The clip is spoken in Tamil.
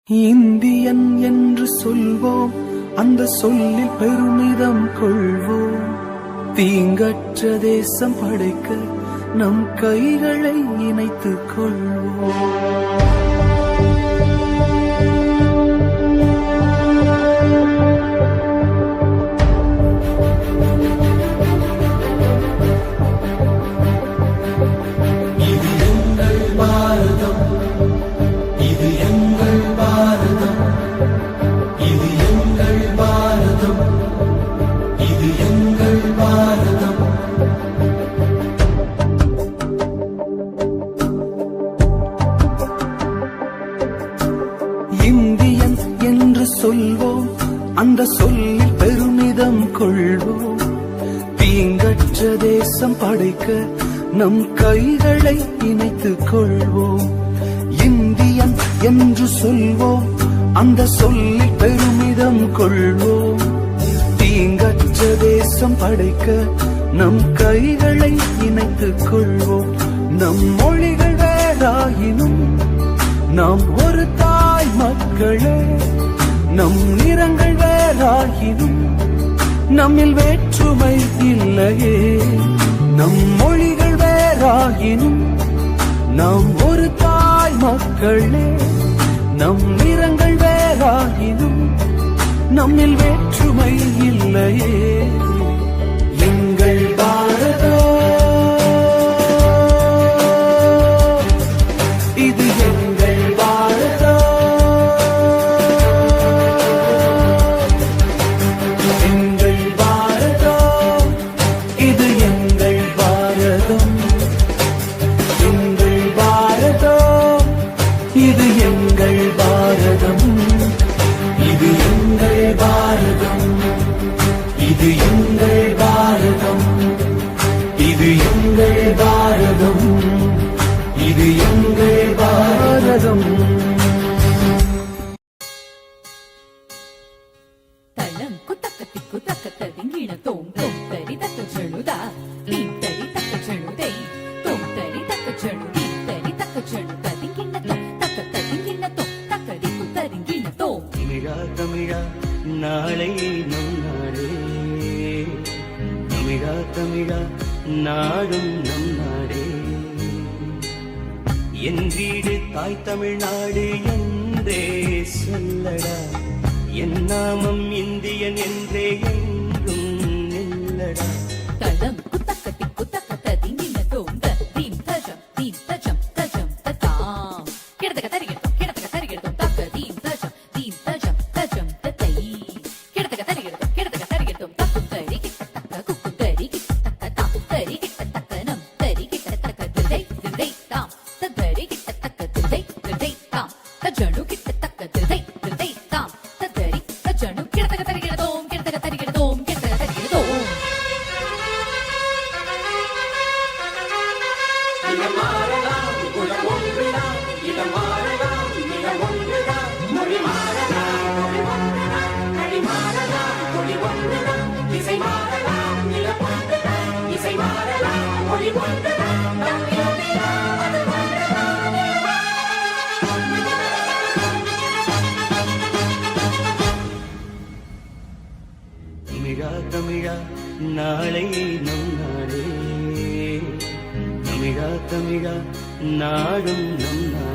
இந்தியன் என்று சொல்வோம், அந்த சொல்லில் பெருமிதம் கொள்வோம். தீங்கற்ற தேசம் படைக்க நம் கைகளை இணைத்துக் கொள்வோம். இந்தியன் என்று சொல்வோம், அந்த சொல்லில் பெருமிதம் கொள்வோம். தீங்கற்ற தேசம் படைக்க நம் கைகளை இணைத்துக் கொள்வோம். இந்தியன் என்று சொல்வோம், அந்த சொல்லில் பெருமிதம் கொள்வோம். தீங்கற்ற தேசம் படைக்க நம் கைகளை இணைத்துக் கொள்வோம். நம் மொழிகள் வேறாயினும் நாம் ஒரு தாய் மக்களே. நம் நிறங்கள் வேறாயினும் நம்மில் வேற்றுமை இல்லையே. நம் மொழிகள் வேறாயினும் நாம் ஒரு தாய் மக்களே. நம் நிறங்கள் வேறாயினும் நம்மில் வேற்றுமை இல்லையே. எங்கள் பாரதம் இது எங்கள் பாரதம். எங்கள் பாரதம் இது எங்கள் பாரதம். எங்கள் பாரதம் இது எங்கள் பாரதம். இது எங்கள் பாரதம். இது எங்கள் பாரதம். இது எங்கள் பாரதம். இது எங்கள் பாரதம். ತಳಂಕು ತಕ್ಕ ತಿಕ್ಕು ತಕ್ಕ ತದಿಂಗಿಣ ತೋಂ ತೋಂ ತರಿ ತಕ್ಕ ಚಳುದ ನೀಂ ತರಿ ತಕ್ಕ ಚಳುದೈ ತೋಂ ತರಿ ತಕ್ಕ ಚಳು ನೀಂ ತರಿ ತಕ್ಕ ಚಳು ತದಿಂಗಿಣ ತೋಂ ತಕ್ಕ ತದಿಂಗಿಣ ತೋಂ ತಕ್ಕ ದಿಕ್ಕು ತರಿಂಗಿಣ ತೋಂ. தமிழா தமிழா நாளை நம் நாடே. தமிழா தமிழா நாடும் நம் நாடே. என் வீடு தாய் தமிழ்நாடு என்றே சொல்லடா. என் நாமம் இந்தியன் என்றே என்றும் நில்லடா. ತಳಂಕು ತಕ್ಕ ತಿಕ್ಕು ತಕ್ಕ ತದಿಂಗಿಣ ತೋಂ ತ ದೀಂ ತಜಂ ತತಾಂ ಕಿಡತಕ ತರಿಗಿಡತೋಂ ತಕ್ಕ ದೀಂ ತಜಂ ತತೈ ಕಿಡತಕ ತರಿಗಿಡತೋಂ ತಕ್ಕು ತರಿಗಿಟ್ಟ ತಕ್ಕ ಕುಕ್ಕು ತರಿಗಿಟ್ಟ ತಕ್ಕ ತಾಂ ತರಿಗಿಟ್ಟ ತಕ್ಕ ನಂ ತರಿಗಿಟ್ಟ ತಕ್ಕ ದಿದೈ ತಾಂ ತದರಿಗಿಟ್ಟ ತಕ್ಕ ದಿದೈ ತಾಂ ತಜಣು ಗಿಟ್ಟ ತಕ್ಕ ದಿದೈ ತಾಂ ತದರಿ ತಜಣು ಕಿಡತಕ ತರಿಗಿಡತೋಂ ಕಿಡತಕ ತರಿಗಿಡತೋಂ. தமிழா தமிழா நாளை நம் நாடே. தமிழா தமிழா நாடும் நம் நாடே.